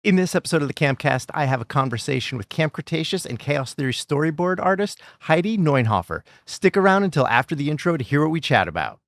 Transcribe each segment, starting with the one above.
In this episode of the Campcast, I have a conversation with Camp Cretaceous and Chaos Theory storyboard artist Heidi Neunhoffer. Stick around until after the intro to hear what we chat about.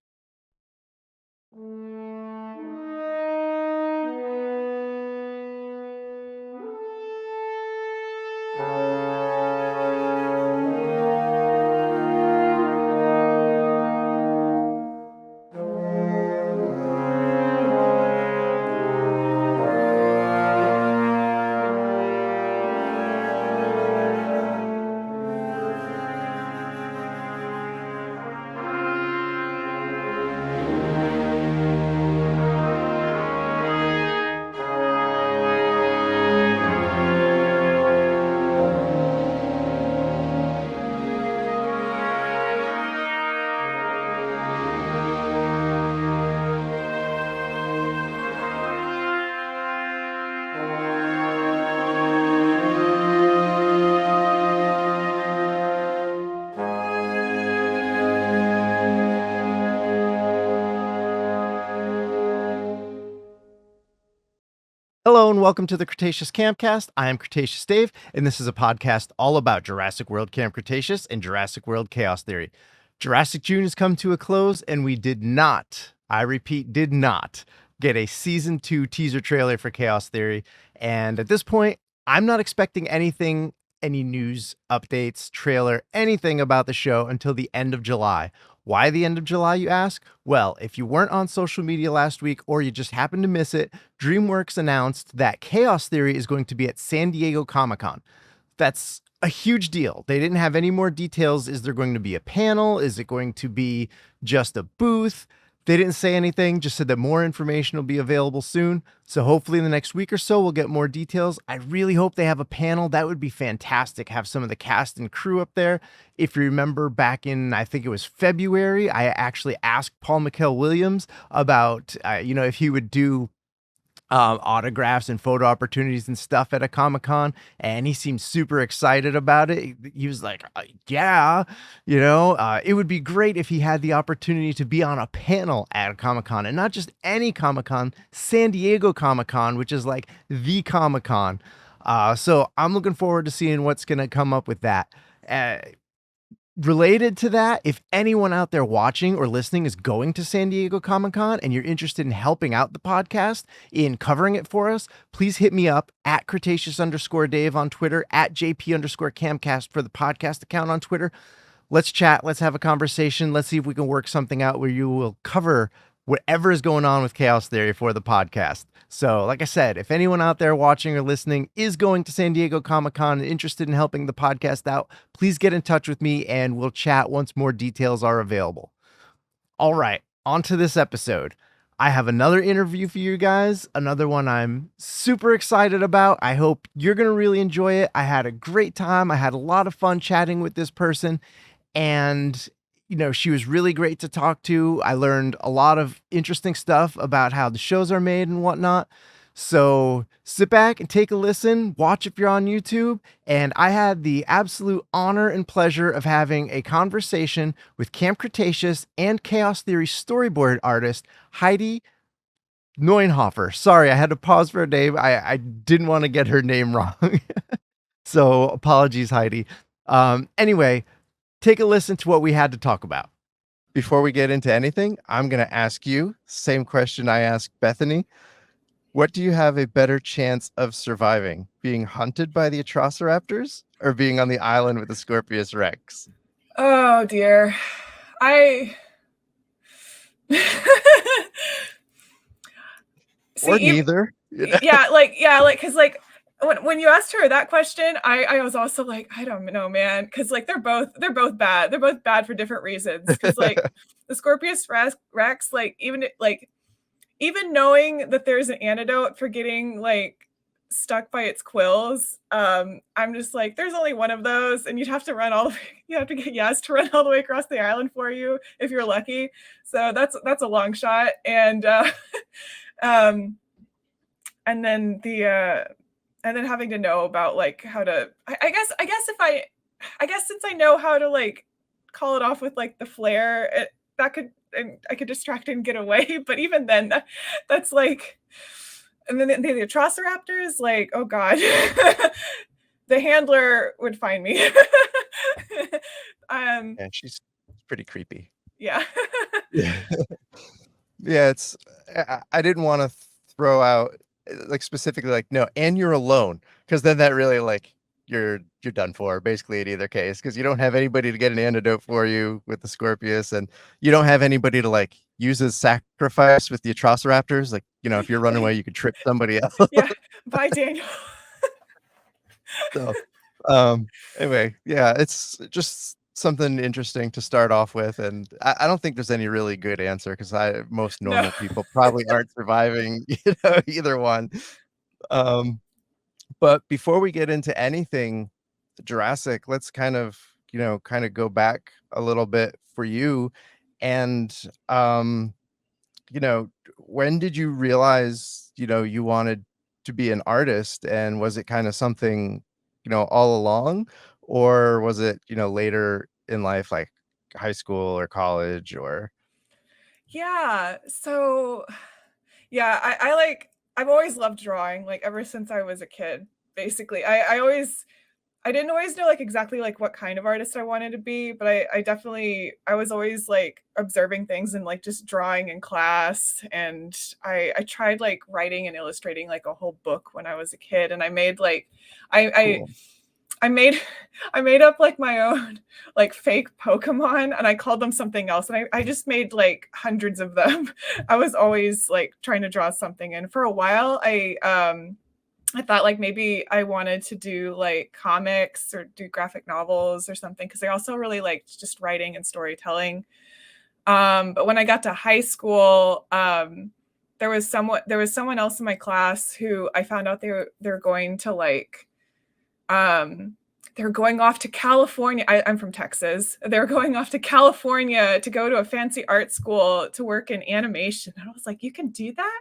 Hello and welcome to the Cretaceous Campcast. I am Cretaceous Dave, and this is a podcast all about Jurassic World Camp Cretaceous and Jurassic World Chaos Theory. Jurassic June has come to a close, and we did not, I repeat, did not get a season 2 teaser trailer for Chaos Theory. And at this point, I'm not expecting anything, any news, updates, trailer, anything about the show until the end of July. Why the end of July, you ask? Well, if you weren't on social media last week or you just happened to miss it, DreamWorks announced that Chaos Theory is going to be at San Diego Comic-Con. That's a huge deal. They didn't have any more details. Is there going to be a panel? Is it going to be just a booth? They didn't say anything, just said that more information will be available soon. So hopefully in the next week or so, we'll get more details. I really hope they have a panel. That would be fantastic. Have some of the cast and crew up there. If you remember back in, I think it was February, I actually asked Paul McHale-Williams about, if he would do autographs and photo opportunities and stuff at a Comic-Con, and he seemed super excited about it. He was like, yeah, it would be great if he had the opportunity to be on a panel at a Comic-Con, and not just any Comic-Con, San Diego Comic-Con, which is like the Comic-Con. So I'm looking forward to seeing what's going to come up with that. Related to that, if anyone out there watching or listening is going to San Diego Comic-Con and you're interested in helping out the podcast in covering it for us, please hit me up at Cretaceous_Dave on Twitter, at JP_Camcast for the podcast account on Twitter. Let's chat. Let's have a conversation. Let's see if we can work something out where you will cover whatever is going on with Chaos Theory for the podcast. So, like I said, if anyone out there watching or listening is going to San Diego Comic-Con and interested in helping the podcast out, please get in touch with me and we'll chat once more details are available. All right, on to this episode. I have another interview for you guys, another one I'm super excited about. I hope you're going to really enjoy it. I had a great time. I had a lot of fun chatting with this person, and she was really great to talk to. I learned a lot of interesting stuff about how the shows are made and whatnot. So sit back and take a listen, watch if you're on YouTube. And I had the absolute honor and pleasure of having a conversation with Camp Cretaceous and Chaos Theory storyboard artist, Heidi Neunhoffer. Sorry, I had to pause for a day. I didn't want to get her name wrong. So apologies, Heidi. Anyway, take a listen to what we had to talk about. Before we get into anything, I'm going to ask you, same question I asked Bethany. What do you have a better chance of surviving? Being hunted by the Atrociraptors or being on the island with the Scorpius Rex? Oh dear. Or neither. Yeah, because when you asked her that question, I was also like, I don't know, man, because they're both bad. They're both bad for different reasons. Because the Scorpius Rex, even knowing that there's an antidote for getting stuck by its quills, I'm just like, there's only one of those, and you'd have to run you have to get Yas to run all the way across the island for you if you're lucky. So that's a long shot, and and then having to know about how to, I guess since I know how to call it off with the flare, I could distract and get away. But even then, that's And then the Atrociraptors, like, oh god. The handler would find me. um, Yeah, she's pretty creepy. yeah. Yeah. Yeah, it's I didn't wanna throw out, like, specifically, like, "No, and you're alone," because then that really, like, you're done for, basically, in either case, because you don't have anybody to get an antidote for you with the Scorpius, and you don't have anybody to, like, use as sacrifice with the Atrociraptors, like, if you're running away, you could trip somebody else. Yeah. Bye, Daniel. So, um, anyway, yeah, it's just something interesting to start off with, and I don't think there's any really good answer because most No. normal people probably aren't surviving, either one. Um, but before we get into anything Jurassic, let's kind of go back a little bit for you, and you know, when did you realize, you wanted to be an artist? And was it kind of something, all along? Or was it, later in life, like high school or college or Yeah. So, yeah, I like I've always loved drawing, like, ever since I was a kid, basically. I didn't always know, like, exactly, like, what kind of artist I wanted to be, but I definitely I was always, like, observing things and, like, just drawing in class, and I tried, like, writing and illustrating, like, a whole book when I was a kid, and I made, like I cool? I made I made up, like, my own, like, fake Pokemon, and I called them something else, and I just made, like, hundreds of them. I was always, like, trying to draw something, and for a while, I thought, like, maybe I wanted to do, like, comics or do graphic novels or something because I also really liked just writing and storytelling. But when I got to high school, there was someone else in my class who I found out they were going to, like, um, they were going off to California. I'm from Texas. They were going off to California to go to a fancy art school to work in animation. And I was like, "You can do that?"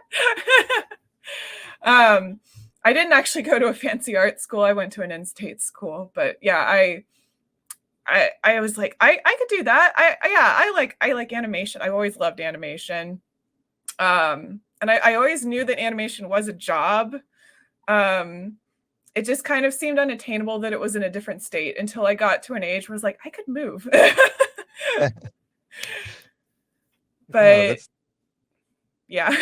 Um, I didn't actually go to a fancy art school. I went to an in-state school, but yeah, I was like, I could do that. Yeah, I like animation. I've always loved animation. And I always knew that animation was a job. Um, it just kind of seemed unattainable that it was in a different state until I got to an age where I was like, I could move. Oh, But yeah.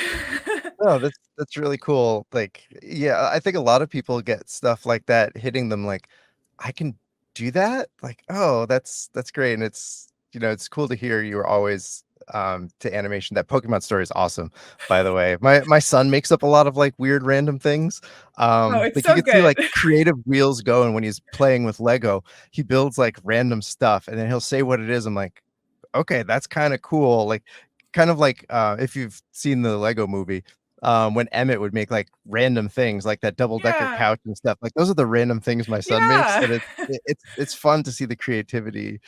that's really cool. Like, yeah, I think a lot of people get stuff like that hitting them like, I can do that? Like, oh, that's great. And it's cool to hear you were always to animation. That Pokemon story is awesome, by the way. My son makes up a lot of like weird random things. Oh, it's Like you so can see good. like creative wheels going when he's playing with Lego. He builds like random stuff and then he'll say what it is. I'm like, okay, that's kind of cool. Like kind of like if you've seen the Lego movie, when Emmett would make like random things like that double-decker Yeah. couch and stuff. Like those are the random things my son makes, Yeah. and it's fun to see the creativity,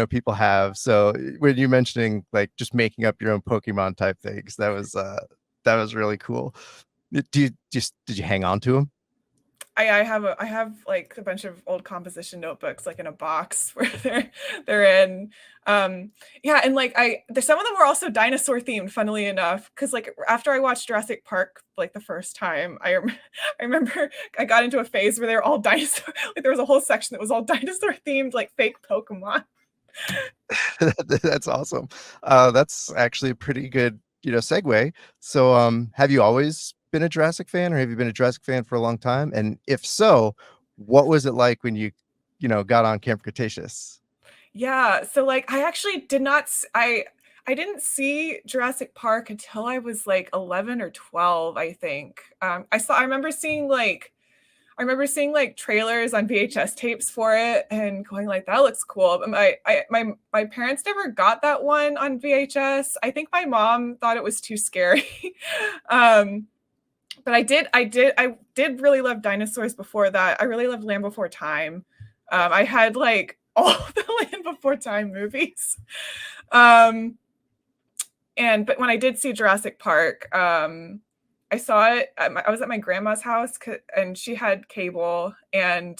people have. So when you mentioning like just making up your own Pokemon type things, that was really cool. Did you hang on to them? I have like a bunch of old composition notebooks like in a box where they're in. Yeah, and like there's some of them were also dinosaur themed, funnily enough, because like after I watched Jurassic Park like the first time, I remember I got into a phase where they were all dinosaur. Like there was a whole section that was all dinosaur themed, like fake Pokemon. That's awesome. That's actually a pretty good, segue. So, have you always been a Jurassic fan, or have you been a Jurassic fan for a long time? And if so, what was it like when you got on Camp Cretaceous? Yeah, so, like, I actually did not s I didn't see Jurassic Park until I was, like, 11 or 12, I think. I remember seeing, like, trailers on VHS tapes for it and going like, "That looks cool," but my parents never got that one on VHS. I think my mom thought it was too scary. Um, but I did really love dinosaurs before that. I really loved Land Before Time. I had, like, all the Land Before Time movies. Um, but when I did see Jurassic Park, I saw it I was at my grandma's house and she had cable, and,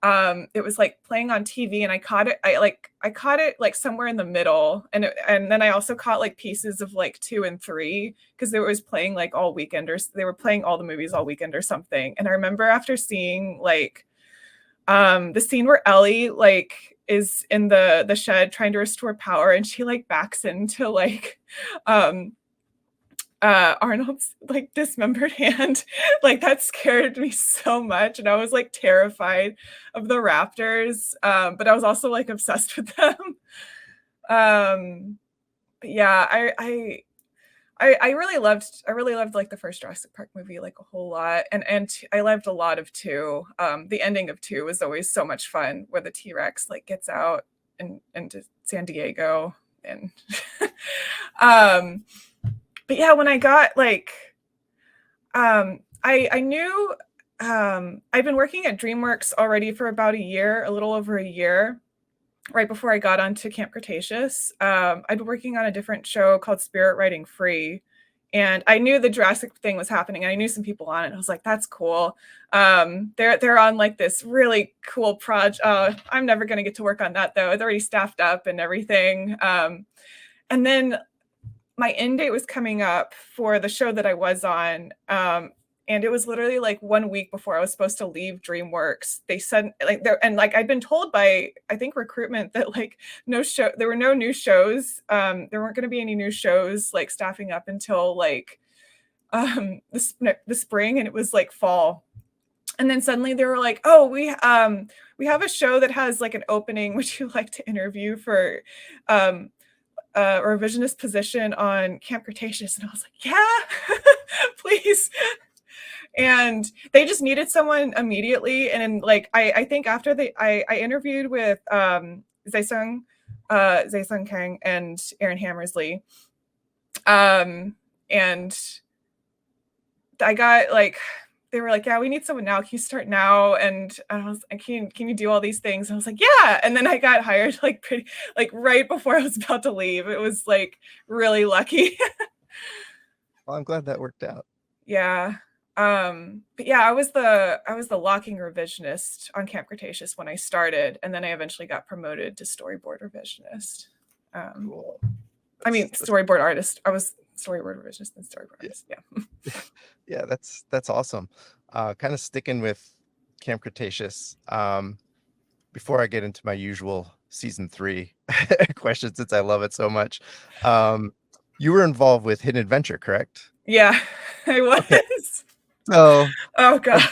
it was like playing on TV, and I caught it. I caught it like somewhere in the middle, and then I also caught like pieces of like 2 and 3 because they was playing like all weekend, or they were playing all the movies all weekend or something. And I remember after seeing like the scene where Ellie like is in the shed trying to restore power, and she like backs into like um Arnold's like dismembered hand. Like that scared me so much, and I was like terrified of the raptors, but I was also like obsessed with them. But yeah, I really loved like the first Jurassic Park movie like a whole lot, and I loved a lot of 2. The ending of 2 was always so much fun, where the T-Rex like gets out and into San Diego. And um but yeah, when I got like I knew I'd been working at DreamWorks already for about a year, a little over a year, right before I got onto Camp Cretaceous. I'd been working on a different show called Spirit Riding Free, and I knew the Jurassic thing was happening, and I knew some people on it. I was like, "That's cool." They're on like this really cool project. I'm never gonna get to work on that though. It's already staffed up and everything. And then my end date was coming up for the show that I was on. And it was literally like 1 week before I was supposed to leave DreamWorks. They said like there, and like I'd been told by I think recruitment that like there were no new shows. There weren't going to be any new shows like staffing up until like the spring, and it was like fall. And then suddenly they were like, "Oh, we have a show that has like an opening. Would you like to interview for a revisionist position on Camp Cretaceous?" And I was like, "Yeah, please." And they just needed someone immediately. And then like I think after I interviewed with Zaesung Kang and Aaron Hammersley. And I got like they were like, "Yeah, we need someone now. Can you start now?" And I was like, can you do all these things? And I was like, "Yeah." And then I got hired like right before I was about to leave. It was like really lucky. Well, I'm glad that worked out. Yeah. But yeah, I was the locking revisionist on Camp Cretaceous when I started, and then I eventually got promoted to storyboard revisionist. Cool. I mean, storyboard artist. I was storyboard revisionist and storyboard artist. Yeah. Yeah, that's awesome. Kind of sticking with Camp Cretaceous. Before I get into my usual season 3 question, since I love it so much, you were involved with Hidden Adventure, correct? Yeah, I was. Okay. So, oh god.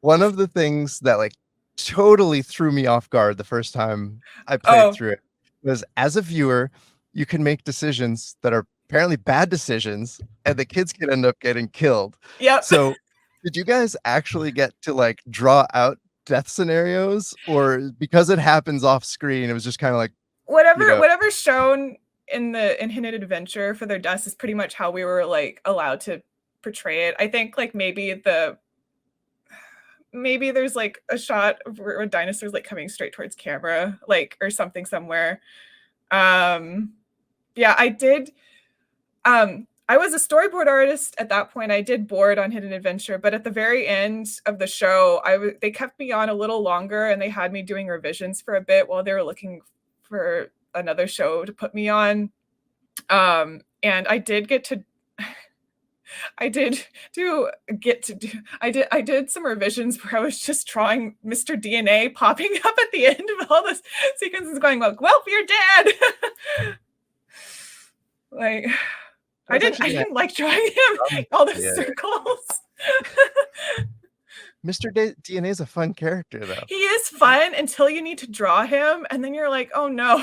one of the things that like totally threw me off guard the first time I played through it was, as a viewer, you can make decisions that are apparently bad decisions, and the kids can end up getting killed. Yep. So did you guys actually get to like draw out death scenarios, or because it happens off screen, it was just kind of like whatever's shown in Hidden Adventure for their deaths is pretty much how we were like allowed to portray it. I think like maybe there's like a shot of where dinosaurs like coming straight towards camera, like, or something somewhere. Yeah, I did. I was a storyboard artist at that point. I did board on Hidden Adventure, but at the very end of the show, they kept me on a little longer, and they had me doing revisions for a bit while they were looking for another show to put me on. And I did get to I did some revisions where I was just drawing Mr. DNA popping up at the end of all this sequences going like, "Well, you're dead." Like I didn't like drawing him all those circles. Mr. DNA is a fun character, though. He is fun until you need to draw him, and then you're like, "Oh no."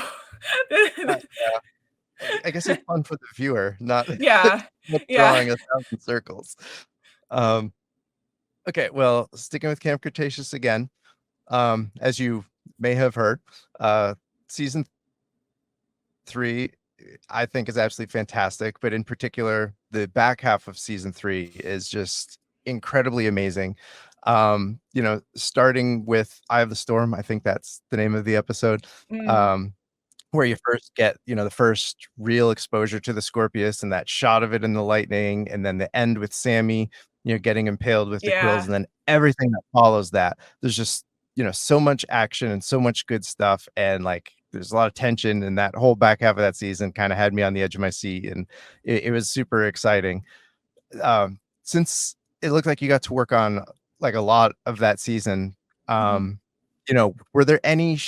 I guess it's fun for the viewer, not drawing 1,000 circles. Okay, well, sticking with Camp Cretaceous again, as you may have heard, season 3, I think, is absolutely fantastic, but in particular, the back half of season 3 is just incredibly amazing. Starting with Eye of the Storm, I think that's the name of the episode. Where you first get, the first real exposure to the Scorpius and that shot of it in the lightning, and then the end with Sammy getting impaled with the quills, Yeah. and then everything that follows that. There's just, so much action and so much good stuff, and like there's a lot of tension, and that whole back half of that season kind of had me on the edge of my seat, and it was super exciting. Since it looked like you got to work on like a lot of that season, Mhm. were there any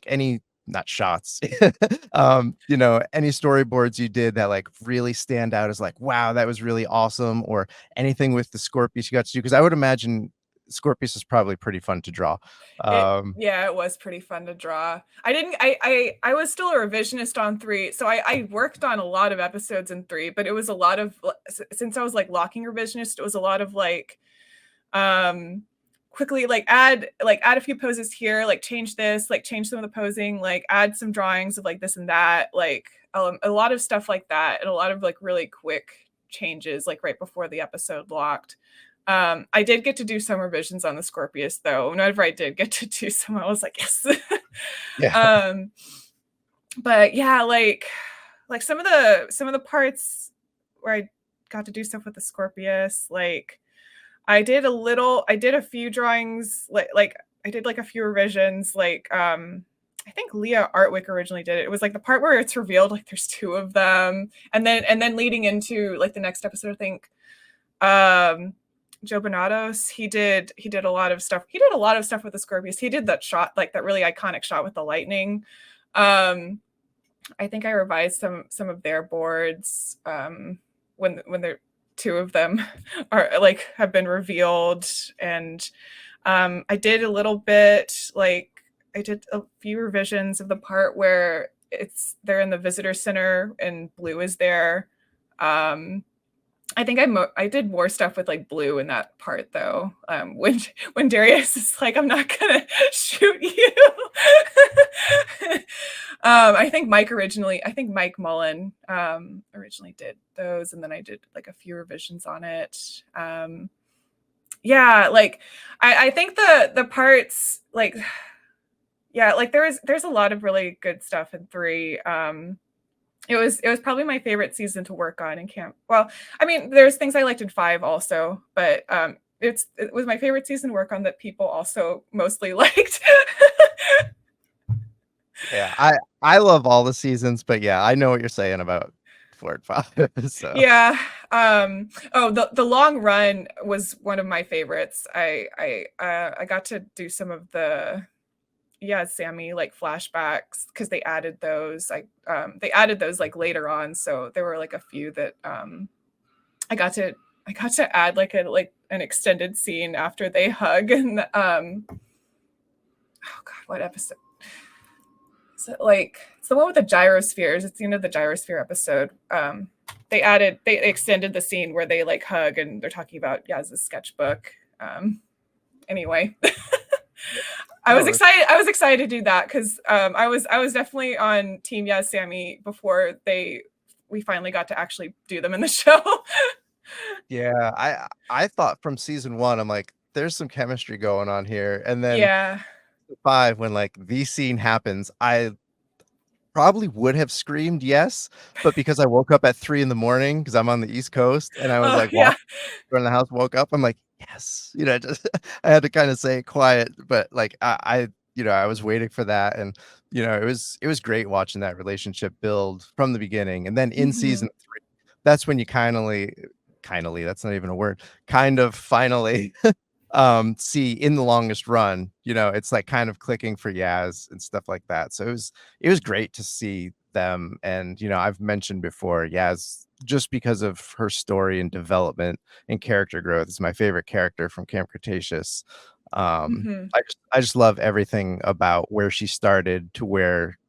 any not shots, any storyboards you did that like really stand out as like, wow, that was really awesome, or anything with the Scorpius you got to do? Because I would imagine Scorpius is probably pretty fun to draw. It Um, yeah, it was pretty fun to draw. I didn't I was still a revisionist on 3, so I worked on a lot of episodes in 3, but it was a lot of since I was, like, locking revisionist, it was a lot of, like, um, quickly, add a few poses here, like, change this, like, change some of the posing, like, add some drawings of, like, this and that, like, a lot of stuff like that, and a lot of, like, really quick changes, like, right before the episode locked. I did get to do some revisions on the Scorpius though. Whenever I did get to do some, I was like, yes. yeah. um, but yeah, like some of the parts where I got to do stuff with the Scorpius, like I did a few drawings, like I did like a few revisions, I think Leah Artwick originally did it. It was like the part where it's revealed like there's two of them, and then leading into like the next episode, I think um Joe Bonatos, he did a lot of stuff. He did a lot of stuff with the Scorpius. He did that shot, like that really iconic shot with the lightning. Um I think I revised some of their boards when they're two of them are like have been revealed. And I did a little bit, like I did a few revisions of the part where they're in the visitor center and Blue is there. um I think I did more stuff with like Blue in that part though. When Darius is like, "I'm not gonna shoot you." I think Mike Mullen originally did those, and then I did like a few revisions on it. Yeah, like I think the parts like yeah, like there's a lot of really good stuff in 3. It was probably my favorite season to work on in camp. Well, I mean, there's things I liked in 5 also, but it was my favorite season to work on that people also mostly liked. Yeah, I love all the seasons, but yeah, I know what you're saying about 4 and 5. So Yeah. Oh, the long run was one of my favorites. I got to do some of the yeah, Sammy like flashbacks because they added those like later on, so there were like a few that I got to add like an extended scene after they hug. And oh god, what episode? So like it's the one with the gyrospheres. It's the end of the gyrosphere episode. They extended the scene where they like hug and they're talking about Yaz's sketchbook. Anyway. no, that's I was excited to do that because I was definitely on Team Yaz Sammy before we finally got to actually do them in the show. yeah, I thought from season 1, I'm like, there's some chemistry going on here, and then Yeah. 5, when like the scene happens, I probably would have screamed yes, but because I woke up at 3 in the morning because I'm on the East Coast, and I was Oh like yeah. walking around the house, woke up, I'm like, yes, just I had to kind of say it quiet, but like I was waiting for that, and it was great watching that relationship build from the beginning, and then in season Mhm. 3, that's when you kindly, that's not even a word, kind of finally see in the longest run, it's like kind of clicking for Yaz and stuff like that. So it was great to see them. And I've mentioned before, Yaz, just because of her story and development and character growth, is my favorite character from Camp Cretaceous. Mhm. I just love everything about where she started to where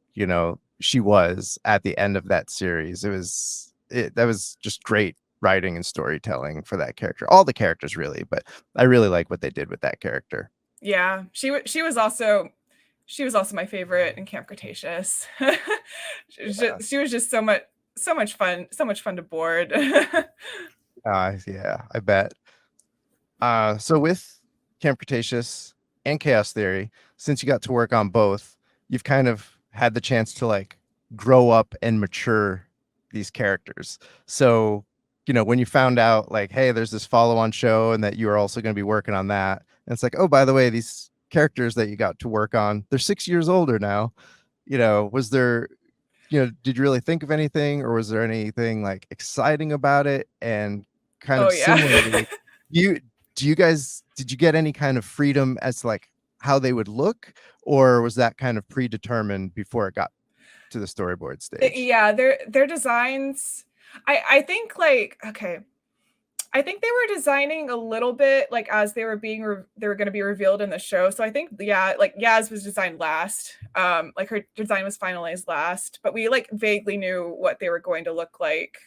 she was at the end of that series. That was just great writing and storytelling for that character, all the characters really, but I really like what they did with that character. Yeah. She was also my favorite in Camp Cretaceous. Yeah. She was just so much fun to board. Yeah, I bet. So with Camp Cretaceous and Chaos Theory, since you got to work on both, you've kind of had the chance to like grow up and mature these characters. So when you found out like, hey, there's this follow-on show and that you were also going to be working on that. And it's like, oh, by the way, these characters that you got to work on, they're 6 years older now. Was there, did you really think of anything, or was there anything like exciting about it? And kind Oh of yeah. similarly, did you get any kind of freedom as to like how they would look, or was that kind of predetermined before it got to the storyboard stage? Yeah, their designs, I think like, okay, I think they were designing a little bit like as they were they were going to be revealed in the show. So I think, yeah, like Yaz was designed last. Like her design was finalized last, but we like vaguely knew what they were going to look like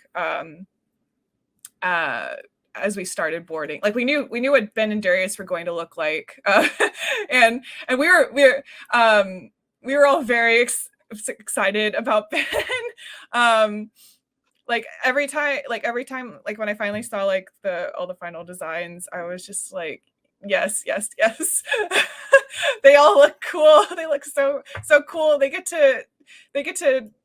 as we started boarding. Like we knew what Ben and Darius were going to look like, and we were all very excited about Ben. Like every time like when I finally saw like all the final designs, I was just like, yes. They all look cool. They look so cool. They get to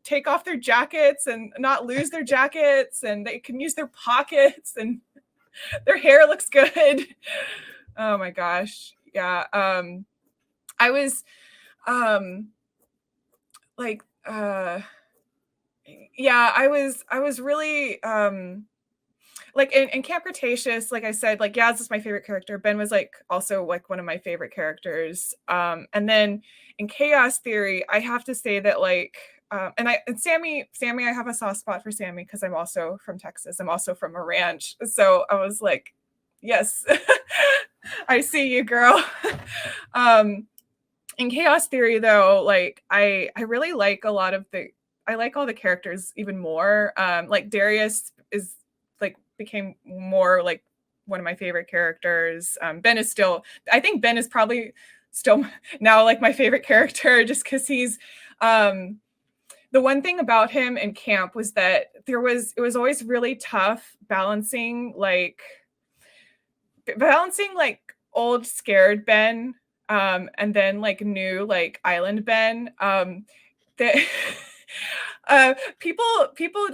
take off their jackets and not lose their jackets, and they can use their pockets, and their hair looks good. Oh my gosh. Yeah. I was like yeah, I was really like in Camp Cretaceous, like I said, like Yaz is my favorite character. Ben was like also like one of my favorite characters. And then in Chaos Theory, I have to say that like and Sammy, I have a soft spot for Sammy because I'm also from Texas. I'm also from a ranch. So I was like, yes, I see you, girl. In Chaos Theory though, like I really like I like all the characters even more. Like Darius is like became more like one of my favorite characters. Ben is still, I think Ben is probably still now like my favorite character, just because he's the one thing about him in camp was that it was always really tough balancing like old scared Ben and then like new like island Ben. That people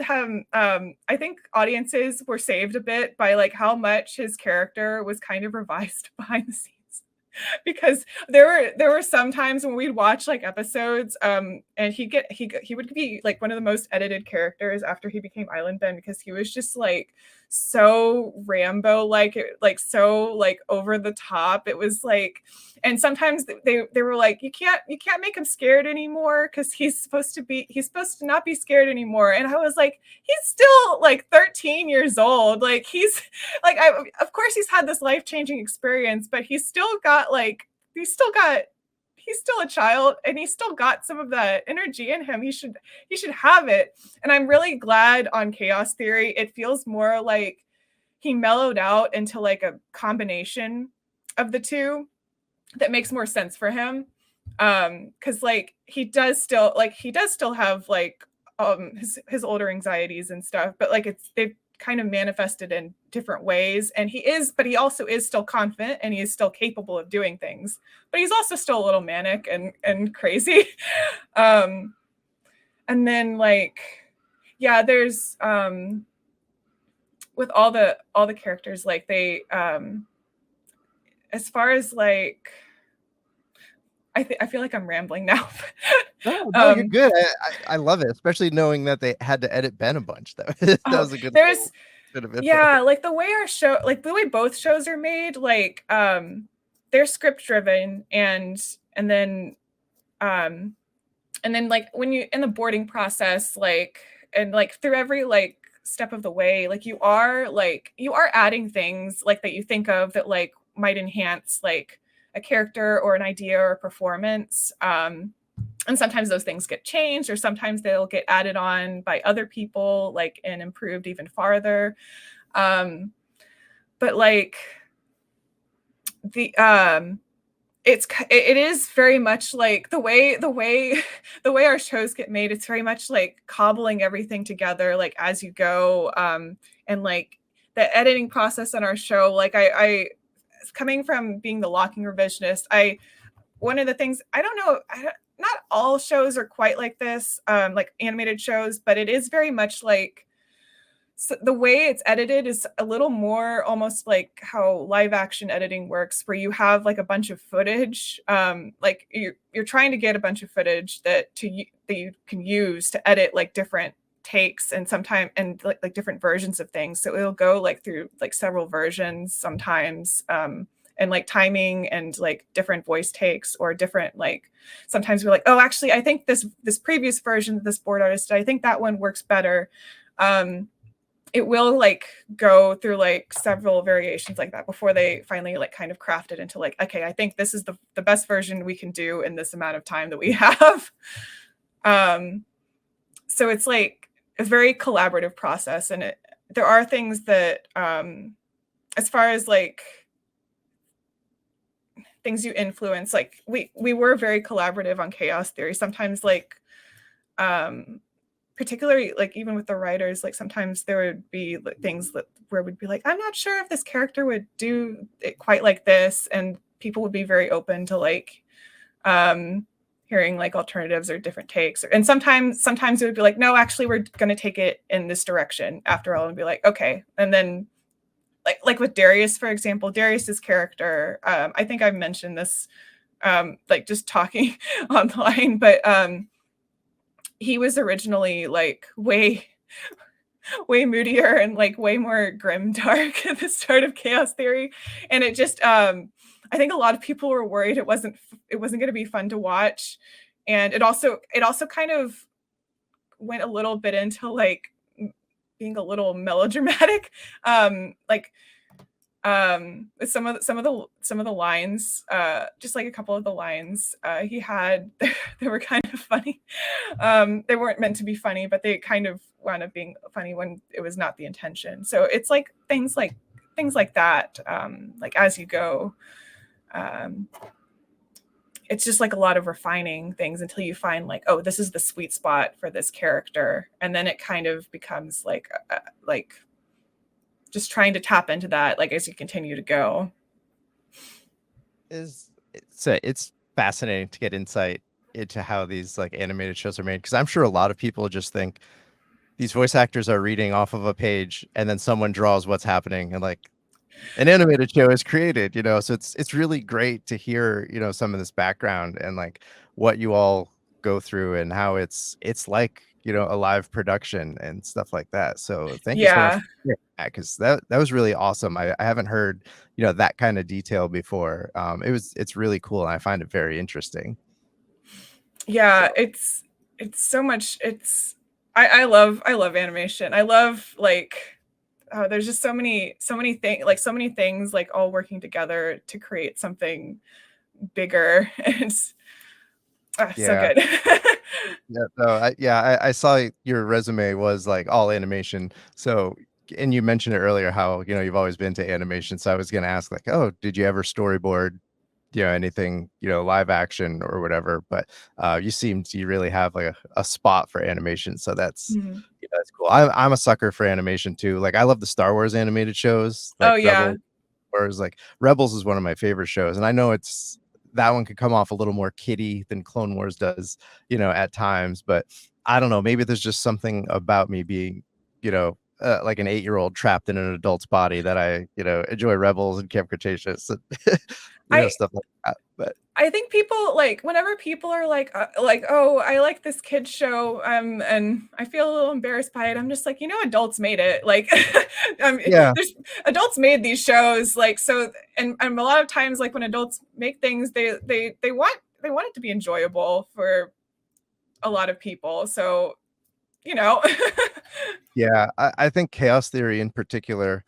have I think audiences were saved a bit by like how much his character was kind of revised behind the scenes. Because there were some times when we'd watch like episodes and he would be like one of the most edited characters after he became Island Ben, because he was just like so Rambo like so like over the top. It was like, and sometimes they were like, you can't make him scared anymore because he's supposed to not be scared anymore. And I was like, he's still like 13 years old. Like he's like, of course he's had this life-changing experience, but he's still a child, and he's still got some of that energy in him. He should have it. And I'm really glad on Chaos Theory it feels more like he mellowed out into like a combination of the two that makes more sense for him. Because like he does still have like his older anxieties and stuff, but like they've kind of manifested in different ways, and but he also is still confident, and he is still capable of doing things, but he's also still a little manic and crazy. And then like, yeah, there's with all the characters, like they as far as like, I feel like I'm rambling now. No, you're good. I love it, especially knowing that they had to edit Ben a bunch. That was a good bit of info. Yeah, like the way both shows are made, like they're script driven, and then like when you in the boarding process, like, and like through every like step of the way, like you are adding things like that you think of that like might enhance like a character or an idea or a performance. And sometimes those things get changed, or sometimes they'll get added on by other people, like, and improved even farther. But like it is very much like the way our shows get made. It's very much like cobbling everything together, like as you go. And like the editing process on our show, like I coming from being the Locking revisionist, one of the things, I don't know, not all shows are quite like this, like animated shows, but it is very much like So the way it's edited is a little more almost like how live action editing works, where you have like a bunch of footage, like you're trying to get a bunch of footage that you can use to edit like different takes and sometimes and like different versions of things. So it'll go like through like several versions sometimes, and like timing and like different voice takes or different like sometimes we're like, oh, actually, I think this previous version of this board artist, I think that one works better. It will like go through like several variations like that before they finally like kind of craft it into like, okay, I think this is the best version we can do in this amount of time that we have. So it's like a very collaborative process, and there are things that as far as like things you influence, like we were very collaborative on Chaos Theory. Sometimes like particularly like even with the writers, like sometimes there would be things that where we'd be like, I'm not sure if this character would do it quite like this, and people would be very open to like hearing like alternatives or different takes. And sometimes it would be like, no, actually we're going to take it in this direction after all, and be like, okay. And then like with Darius, for example, Darius's character, I think I've mentioned this like just talking online, but he was originally like way moodier and like way more grim dark at the start of Chaos Theory, and it just I think a lot of people were worried it wasn't going to be fun to watch, and it also kind of went a little bit into like being a little melodramatic, like some of the lines, just like a couple of the lines he had, they were kind of funny. They weren't meant to be funny, but they kind of wound up being funny when it was not the intention. So it's like things like that, like as you go, it's just like a lot of refining things until you find like, oh, this is the sweet spot for this character, and then it kind of becomes like just trying to tap into that like as you continue to go. It's fascinating to get insight into how these like animated shows are made, because I'm sure a lot of people just think these voice actors are reading off of a page and then someone draws what's happening and like an animated show is created, so it's really great to hear, some of this background and like what you all go through and how it's like, a live production and stuff like that. So thank you so much Yeah. for sharing that, because that was really awesome. I haven't heard, that kind of detail before. It's really cool, and I find it very interesting. Yeah, So it's so much. I love animation. I love like there's just so many things, like so many things like all working together to create something bigger. It's so yeah. good. Yeah, so I saw your resume was like all animation. So, and you mentioned it earlier how, you've always been to animation. So I was going to ask like, oh, did you ever storyboard, anything, live action or whatever? But you really have like a spot for animation. So Mhm. that's cool. I'm a sucker for animation too. Like I love the Star Wars animated shows, Oh like yeah. Rebels. Whereas like Rebels is one of my favorite shows, and I know that one could come off a little more kiddie than Clone Wars does, at times. But I don't know, maybe there's just something about me being, like an 8-year-old trapped in an adult's body that I, enjoy Rebels and Camp Cretaceous, and, I stuff like that. But I think people like whenever people are like, oh, I like this kids show, and I feel a little embarrassed by it. I'm just like, adults made it. Like, yeah, there's adults made these shows, like so, and a lot of times, like when adults make things, they want it to be enjoyable for a lot of people. So, you know, yeah, I think Chaos Theory in particular,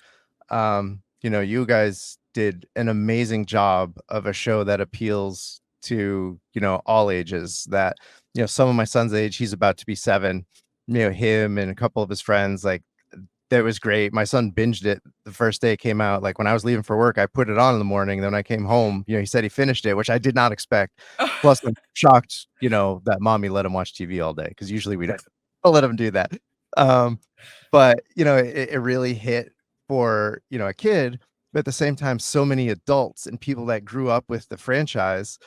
you guys did an amazing job of a show that appeals to, all ages. That, some of my son's age, he's about to be 7, him and a couple of his friends, like that was great. My son binged it the first day it came out. Like when I was leaving for work, I put it on in the morning. Then when I came home, he said he finished it, which I did not expect. Plus, I'm shocked, that mommy let him watch TV all day, because usually we don't let him do that. Um, but it really hit for a kid, but at the same time, so many adults and people that grew up with the franchise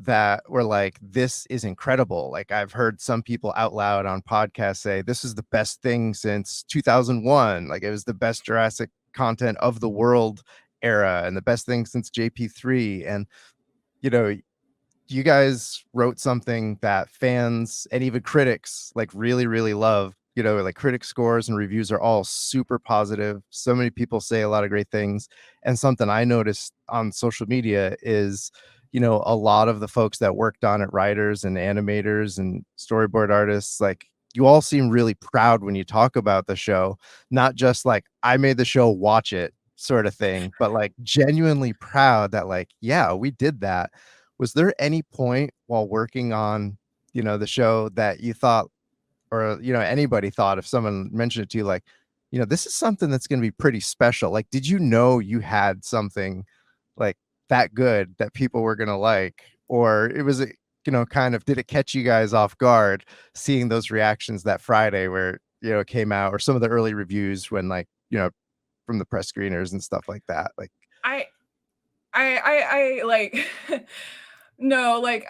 that were like, this is incredible. Like, I've heard some people out loud on podcasts say this is the best thing since 2001. Like, it was the best Jurassic content of the world era and the best thing since JP3. And, you know, you guys wrote something that fans and even critics like really, really love. You know, like critic scores and reviews are all super positive. So many people say a lot of great things. And something I noticed on social media is, you know, a lot of the folks that worked on it, writers and animators and storyboard artists, like, you all seem really proud when you talk about the show, not just like, I made the show, watch it sort of thing, but like genuinely proud that, like, yeah, we did that. Was there any point while working on, you know, the show that you thought, or, you know, anybody thought, if someone mentioned it to you, like, you know, this is something that's going to be pretty special? Like, did you know you had something like that good that people were going to like? Or it was, you know, kind of, did it catch you guys off guard seeing those reactions that Friday where, you know, it came out, or some of the early reviews when, like, you know, from the press screeners and stuff like that? Like, I like, no, like,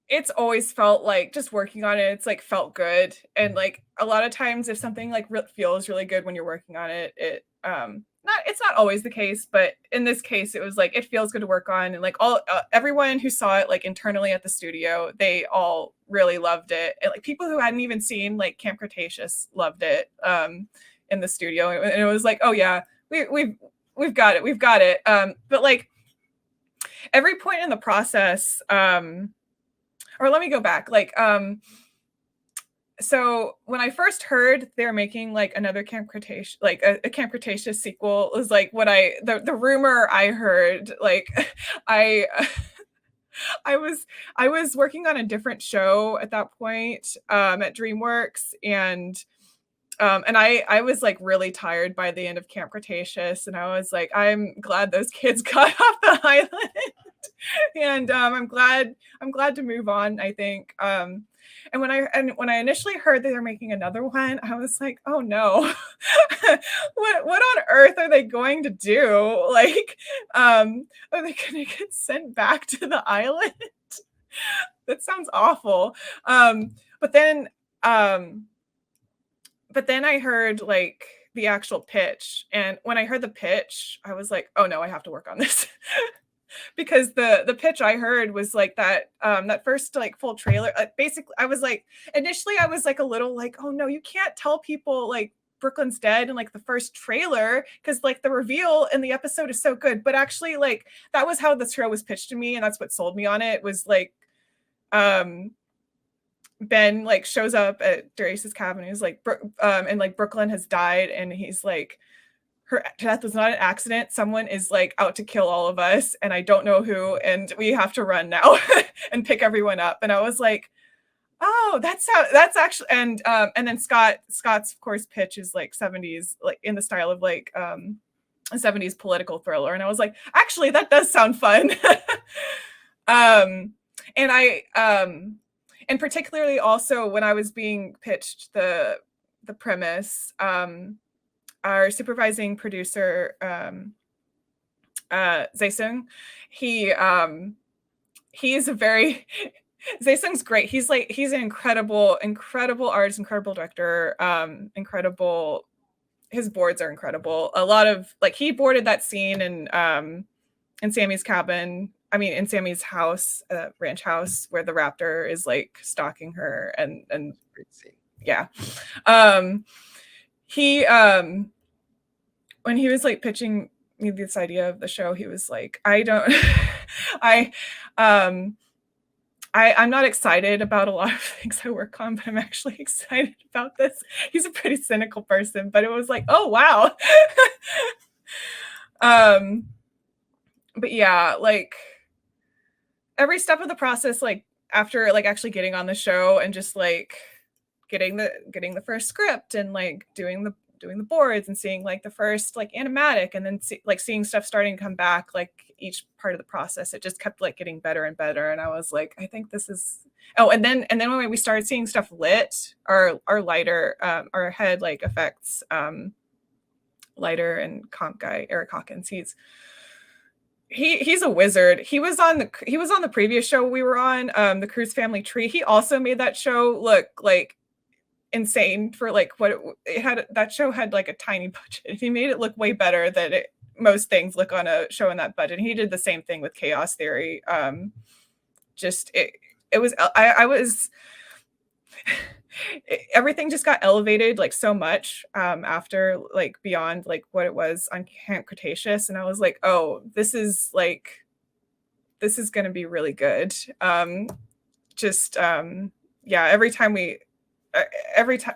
it's always felt like, just working on it, it's like felt good. And like a lot of times if something like feels really good when you're working on it, it's not always the case, but in this case it was like, it feels good to work on. And like all everyone who saw it like internally at the studio, they all really loved it. And like people who hadn't even seen like Camp Cretaceous loved it in the studio. And it was like, oh yeah, we've got it. But like every point in the process, or let me go back. Like, so when I first heard they were making like another Camp Cretaceous, like a Camp Cretaceous sequel, was like what the rumor I heard. Like, I I was working on a different show at that point at DreamWorks, and I was like really tired by the end of Camp Cretaceous, and I was like, I'm glad those kids got off the island. And I'm glad to move on, I think. And when I initially heard that they're making another one, I was like, oh no. What on earth are they going to do? Like, are they gonna get sent back to the island? That sounds awful. But then I heard like the actual pitch, and when I heard the pitch, I was like, oh no, I have to work on this. Because the pitch I heard was like that that first like full trailer. Basically, I was like, initially I was like a little like, oh no, you can't tell people like Brooklyn's dead in like the first trailer, because like the reveal in the episode is so good. But actually, like, that was how the show was pitched to me, and that's what sold me on it. Was like, Ben like shows up at Darius's cabin. He's like, and like Brooklyn has died, and he's like, her death was not an accident. Someone is like out to kill all of us, and I don't know who, and we have to run now and pick everyone up. And I was like, oh, that's actually. And then Scott's of course pitch is like 70s, like in the style of like a 70s political thriller. And I was like, actually, that does sound fun. And and particularly also when I was being pitched the premise, our supervising producer, Zaesung, he's a very Zaesung's great. He's an incredible artist, incredible director, incredible. His boards are incredible. A lot of like, he boarded that scene in Sammy's cabin. I mean, in Sammy's house, ranch house, where the raptor is like stalking her, and great scene. Yeah. He when he was like pitching me this idea of the show, he was like, I'm not excited about a lot of things I work on, but I'm actually excited about this. He's a pretty cynical person, but it was like, oh wow. But yeah, like every step of the process, like after like actually getting on the show and just like getting the first script and like doing the boards and seeing like the first like animatic, and then seeing stuff starting to come back, like each part of the process, it just kept like getting better and better. And I was like, I think this is, and then when we started seeing stuff lit, our lighter, our head like effects lighter and comp guy, Eric Hawkins, he's a wizard. He was on the previous show we were on, the Cruise Family Tree. He also made that show look like insane for like what it had. That show had like a tiny budget. He made it look way better than most things look on a show in that budget. He did the same thing with Chaos Theory. Just it was I was everything just got elevated like so much after like beyond like what it was on Camp Cretaceous, and I was like, oh, this is going to be really good. Yeah, every time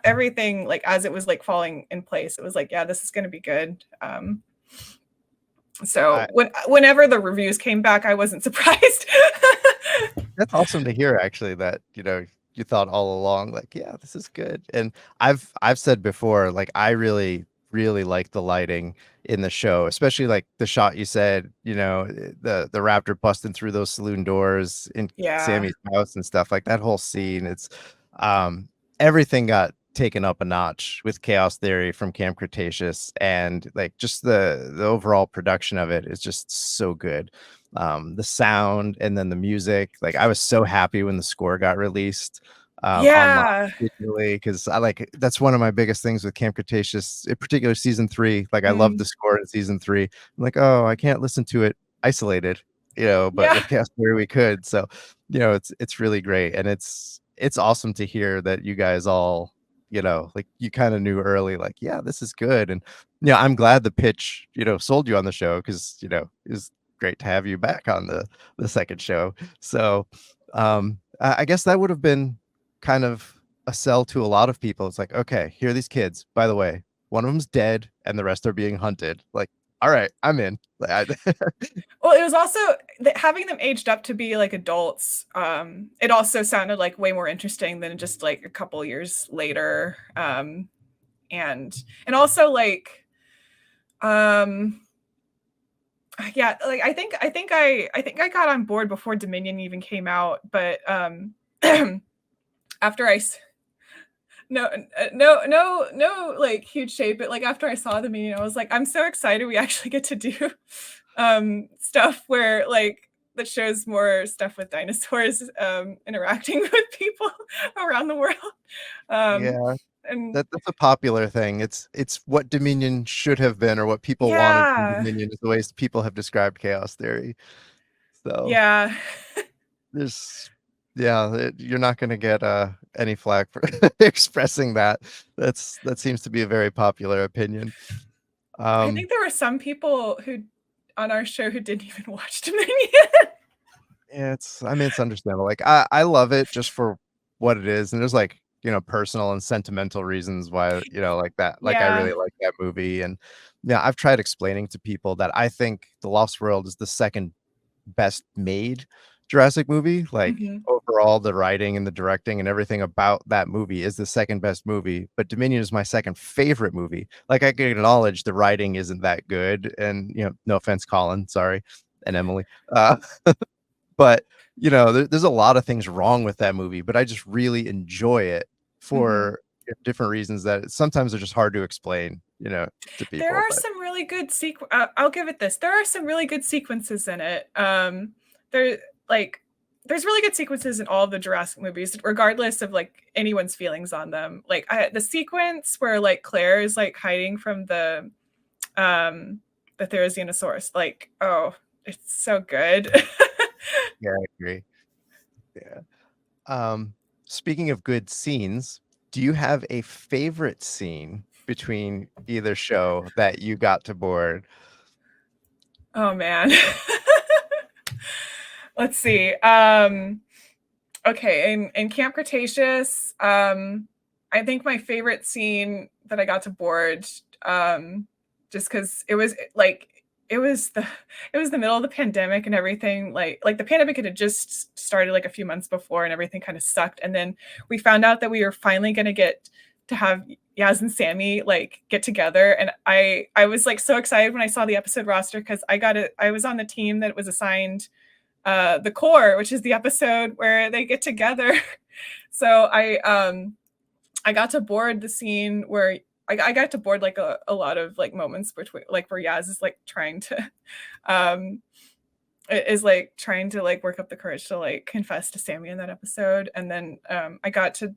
everything like as it was like falling in place, it was like, yeah, this is going to be good. So whenever the reviews came back, I wasn't surprised. That's awesome to hear, actually, that, you thought all along, like, yeah, this is good. And I've said before, like, I really, really like the lighting in the show, especially like the shot you said, the raptor busting through those saloon doors in Yeah. Sammy's house and stuff, like that whole scene. It's everything got taken up a notch with Chaos Theory from Camp Cretaceous, and like just the overall production of it is just so good. The sound and then the music, like I was so happy when the score got released online Yeah. digitally, because that's one of my biggest things with Camp Cretaceous, in particular season 3. Like I love the score in season 3. I'm like, oh, I can't listen to it isolated, but Yeah. with Chaos Theory we could. So it's really great, and it's awesome to hear that you guys all, like you kind of knew early, like, yeah, this is good. And I'm glad the pitch sold you on the show, because is great to have you back on the second show. So I guess that would have been kind of a sell to a lot of people. It's like, okay, here are these kids, by the way, one of them's dead and the rest are being hunted. Like, all right, I'm in. Well, it was also having them aged up to be like adults. It also sounded like way more interesting than just like a couple years later. And also like, yeah, like I think I got on board before Dominion even came out, but after no like huge shape, but like after I saw the meeting, I was like, I'm so excited we actually get to do stuff where like that shows more stuff with dinosaurs interacting with people around the world. Yeah, And that's a popular thing. It's what Dominion should have been, or what people wanted from yeah, Dominion, is the ways people have described Chaos Theory. So yeah. you're not going to get any flack for expressing that. That seems to be a very popular opinion. I think there were some people who on our show who didn't even watch Dominion. Yeah, it's understandable. Like I love it just for what it is, and there's like personal and sentimental reasons why like that. Like I Yeah. really like that movie, and yeah, I've tried explaining to people that I think The Lost World is the second best made Jurassic movie. Like Mhm. overall, the writing and the directing and everything about that movie is the second best movie, but Dominion is my second favorite movie. Like I can acknowledge the writing isn't that good, and no offense, Colin, sorry, and Emily. But there's a lot of things wrong with that movie, but I just really enjoy it Mhm. for different reasons that sometimes are just hard to explain, to There people. are But some really good I'll give it this. There are some really good sequences in it. There like there's really good sequences in all of the Jurassic movies, regardless of like anyone's feelings on them. Like the sequence where like Claire is like hiding from the Therizinosaurus, like, oh, it's so good. yeah, I agree. Yeah. Speaking of good scenes, do you have a favorite scene between either show that you got to board? Oh man. Let's see. Okay, in Camp Cretaceous, I think my favorite scene that I got to board, just because it was like it was the middle of the pandemic and everything, like the pandemic had just started like a few months before and everything kind of sucked. And then we found out that we were finally gonna get to have Yaz and Sammy like get together. And I was like so excited when I saw the episode roster, because I was on the team that was assigned the core, which is the episode where they get together. So I got to board the scene where I got to board like a lot of like moments between like where Yaz is like trying to um is like trying to like work up the courage to like confess to Sammy in that episode. And then I got to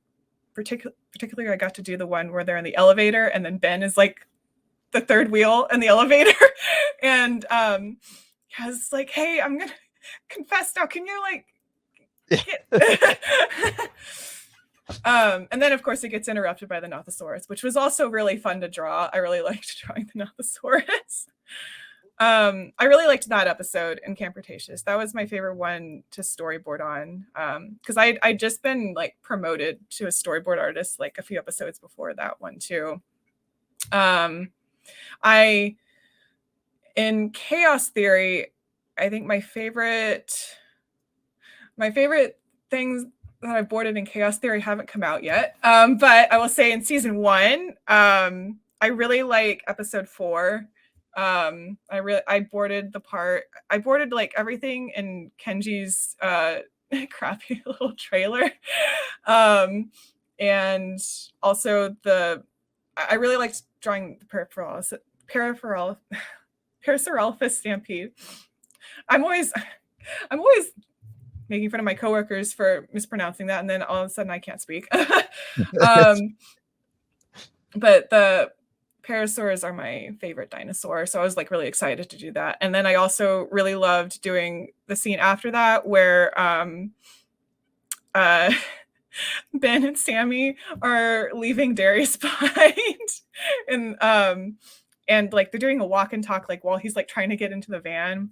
particularly I got to do the one where they're in the elevator and then Ben is like the third wheel in the elevator and has like, hey, I'm gonna confess now, can you like get... and then of course it gets interrupted by the Nothosaurus, which was also really fun to draw. I really liked drawing the Nothosaurus. I really liked that episode in Camp Cretaceous. That was my favorite one to storyboard on, because I'd just been like promoted to a storyboard artist like a few episodes before that one too. In Chaos Theory, I think my favorite things that I've boarded in Chaos Theory haven't come out yet. But I will say in season 1, I really like episode 4. I boarded like everything in Kenji's crappy little trailer. And also I really liked drawing the Parasaurolophus Stampede. I'm always making fun of my coworkers for mispronouncing that, and then all of a sudden I can't speak. But the Parasaurs are my favorite dinosaur, so I was like really excited to do that. And then I also really loved doing the scene after that where Ben and Sammy are leaving Darius behind, and like they're doing a walk and talk like while he's like trying to get into the van.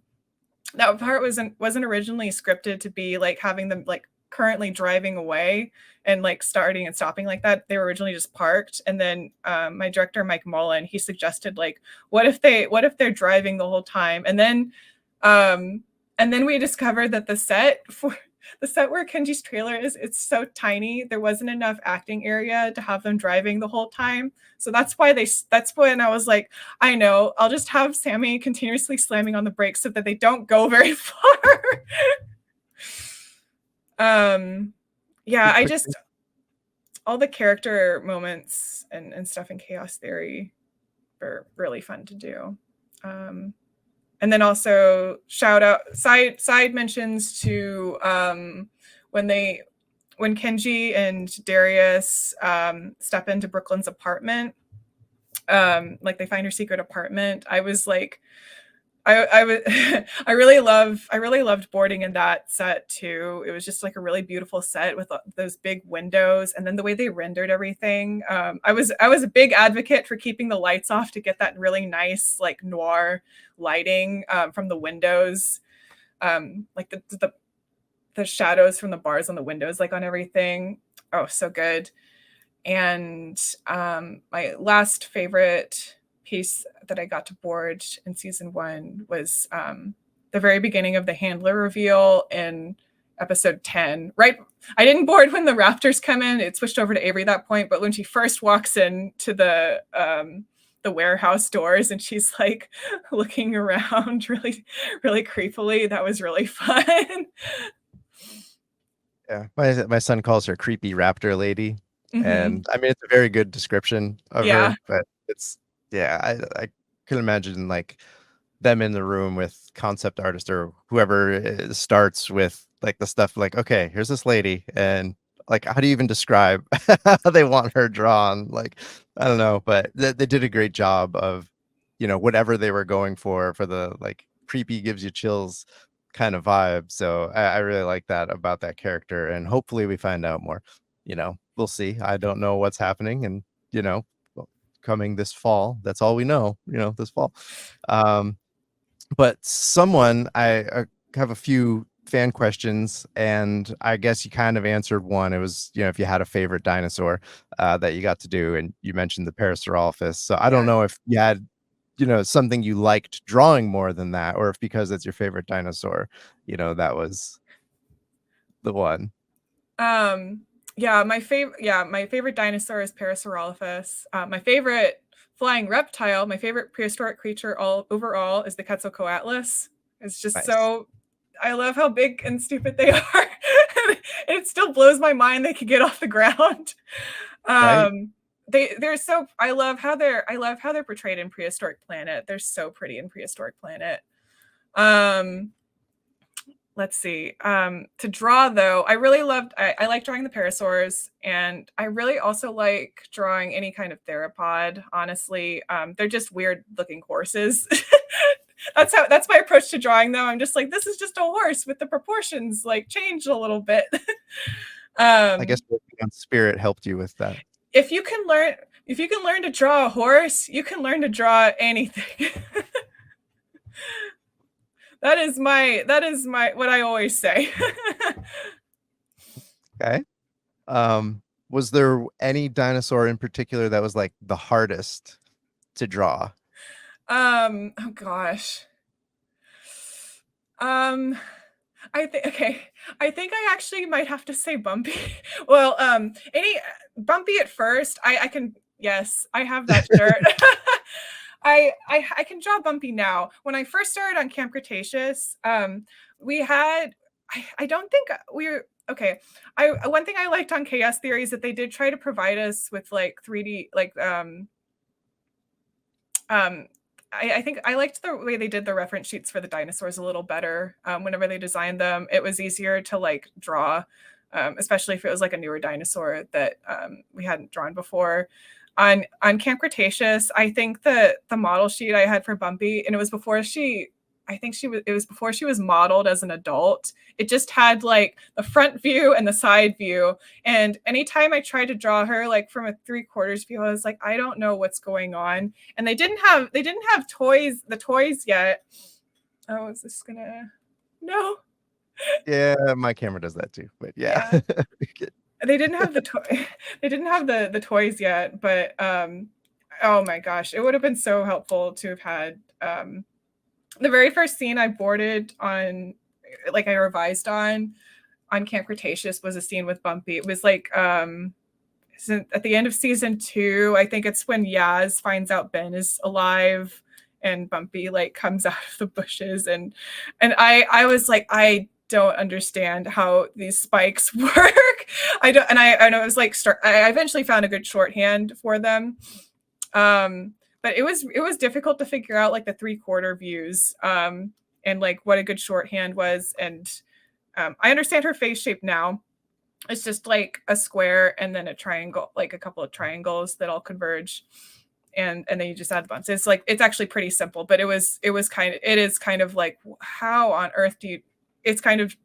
That part wasn't originally scripted to be like having them like currently driving away and like starting and stopping like that. They were originally just parked, and then my director Mike Mullen, he suggested like what if they're driving the whole time, and then we discovered that the set where Kenji's trailer is, it's so tiny, there wasn't enough acting area to have them driving the whole time. So that's when I was like, I know, I'll just have Sammy continuously slamming on the brakes so that they don't go very far. Yeah, I just, all the character moments and stuff in Chaos Theory were really fun to do. And then also shout out side mentions to when Kenji and Darius step into Brooklyn's apartment, like they find her secret apartment. I was like, I really loved boarding in that set too. It was just like a really beautiful set with those big windows, and then the way they rendered everything. I was a big advocate for keeping the lights off to get that really nice like noir lighting from the windows, like the shadows from the bars on the windows, like on everything. Oh, so good. And my last favorite piece that I got to board in season 1 was the very beginning of the handler reveal in episode 10. Right, I didn't board when the raptors come in. It switched over to Avery at that point, but when she first walks into the warehouse doors and she's like looking around really, really creepily, that was really fun. Yeah, my son calls her creepy raptor lady. Mm-hmm. And I mean, it's a very good description of her, but it's, yeah, I can imagine like them in the room with concept artist or whoever starts with like the stuff like, okay, here's this lady, and like, how do you even describe how they want her drawn? Like, I don't know, but they did a great job of, whatever they were going for the like creepy gives you chills kind of vibe. So I really like that about that character, and hopefully we find out more. We'll see. I don't know what's happening, and coming this fall. That's all we know. This fall. But I have a few fan questions, and I guess you kind of answered one. It was, if you had a favorite dinosaur that you got to do, and you mentioned the Parasaurolophus. So I don't know if you had, something you liked drawing more than that, or if because it's your favorite dinosaur, that was the one. My favorite dinosaur is Parasaurolophus. My favorite flying reptile, my favorite prehistoric creature overall is the Quetzalcoatlus. It's just nice. So, I love how big and stupid they are. It still blows my mind they could get off the ground. Right? They're so, I love how they're portrayed in Prehistoric Planet. They're so pretty in Prehistoric Planet. let's see. To draw though, I really loved. I like drawing the parasaurs, and I really also like drawing any kind of theropod. Honestly, they're just weird looking horses. That's my approach to drawing them. I'm just like, this is just a horse with the proportions like changed a little bit. I guess working on spirit helped you with that. If you can learn to draw a horse, you can learn to draw anything. That is my what I always say. Okay. Was there any dinosaur in particular that was like the hardest to draw? Oh gosh. I think okay. I think I actually might have to say Bumpy. Well, any Bumpy at first. I can yes, I have that shirt. I can draw Bumpy now. When I first started on Camp Cretaceous, we had I don't think we were okay. I one thing I liked on Chaos Theory is that they did try to provide us with like 3D like um I think I liked the way they did the reference sheets for the dinosaurs a little better. Whenever they designed them, it was easier to like draw, especially if it was like a newer dinosaur that we hadn't drawn before. On Camp Cretaceous, I think the model sheet I had for Bumpy, and it was before it was before she was modeled as an adult. It just had like the front view and the side view. And anytime I tried to draw her like from a 3/4 view, I was like, I don't know what's going on. And they didn't have the toys yet. Oh, is this gonna no? Yeah, my camera does that too. But yeah. They didn't have they didn't have the toys yet, but oh my gosh, it would have been so helpful to have had the very first scene I boarded on, like I revised on Camp Cretaceous was a scene with Bumpy. It was like at the end of season 2, I think it's when Yaz finds out Ben is alive and Bumpy like comes out of the bushes and I was like, I don't understand how these spikes work. I know it was like I eventually found a good shorthand for them. But it was difficult to figure out like the 3/4 views and like what a good shorthand was. And I understand her face shape now. It's just like a square and then a triangle, like a couple of triangles that all converge. And then you just add the buns. It's like it's actually pretty simple, but it is kind of like how on earth do you it's kind of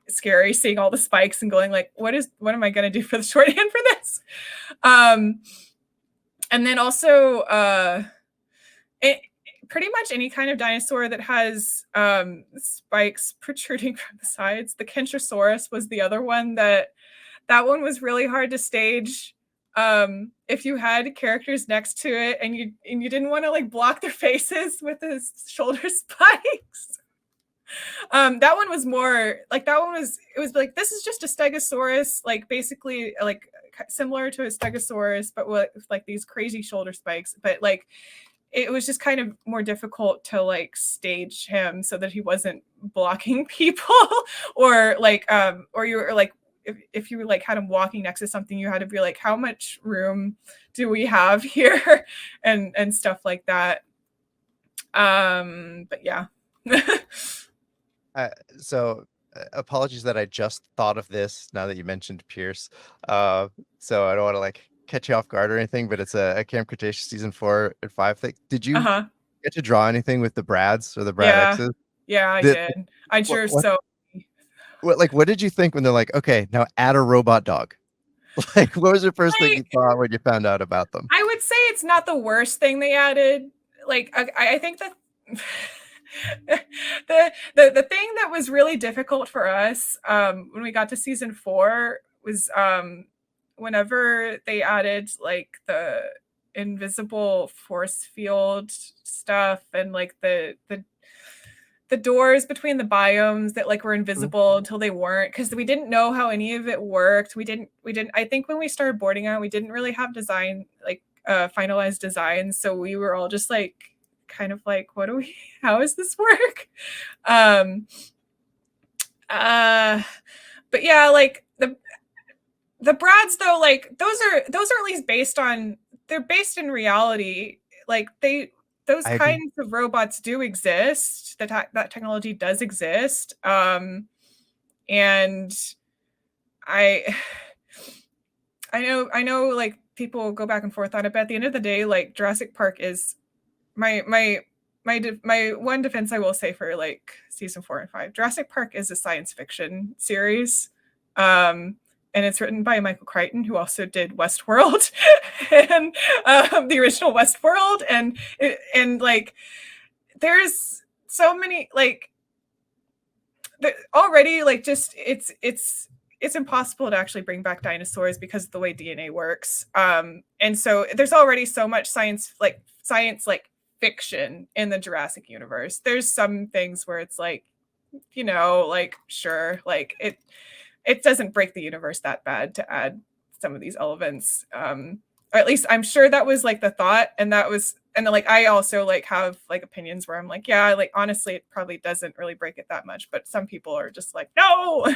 scary seeing all the spikes and going like, what am I gonna do for the shorthand for this? And then also pretty much any kind of dinosaur that has spikes protruding from the sides. The Kentrosaurus was the other one that one was really hard to stage. If you had characters next to it and you didn't want to like block their faces with the shoulder spikes. That one was more like it was like, this is just a Stegosaurus, like basically like similar to a Stegosaurus, but with like these crazy shoulder spikes. But like it was just kind of more difficult to like stage him so that he wasn't blocking people or like or you were like if you like had him walking next to something, you had to be like, how much room do we have here and stuff like that. But yeah. So apologies that I just thought of this now that you mentioned Pierce. So I don't want to like catch you off guard or anything, but it's a Camp Cretaceous season 4 and 5 thing. Did you get to draw anything with the Brads or the Brad X's? Yeah, I did. I drew so. What did you think when they're like, okay, now add a robot dog? Like, what was the first thing you thought when you found out about them? I would say it's not the worst thing they added. Like, I think that the thing that was really difficult for us when we got to season 4 was whenever they added like the invisible force field stuff and like the doors between the biomes that like were invisible until they weren't, because we didn't know how any of it worked. We didn't I think when we started boarding on, we didn't really have design like finalized designs, so we were all just like kind of like, how does this work? But yeah, like the Brads though, like those are at least based in reality. Like those kinds of robots do exist. That technology does exist. And I know like people go back and forth on it, but at the end of the day, like Jurassic Park is my one defense I will say for like season 4 and 5. Jurassic Park is a science fiction series. And it's written by Michael Crichton, who also did Westworld and the original Westworld. And like, there's so many, like, already, like, just it's impossible to actually bring back dinosaurs because of the way DNA works. And so there's already so much science fiction in the Jurassic universe. There's some things where it's like, you know, like, sure, like it doesn't break the universe that bad to add some of these elements. Or at least I'm sure that was like the thought. And like, I also like have like opinions where I'm like, yeah, like honestly, it probably doesn't really break it that much. But some people are just like, no.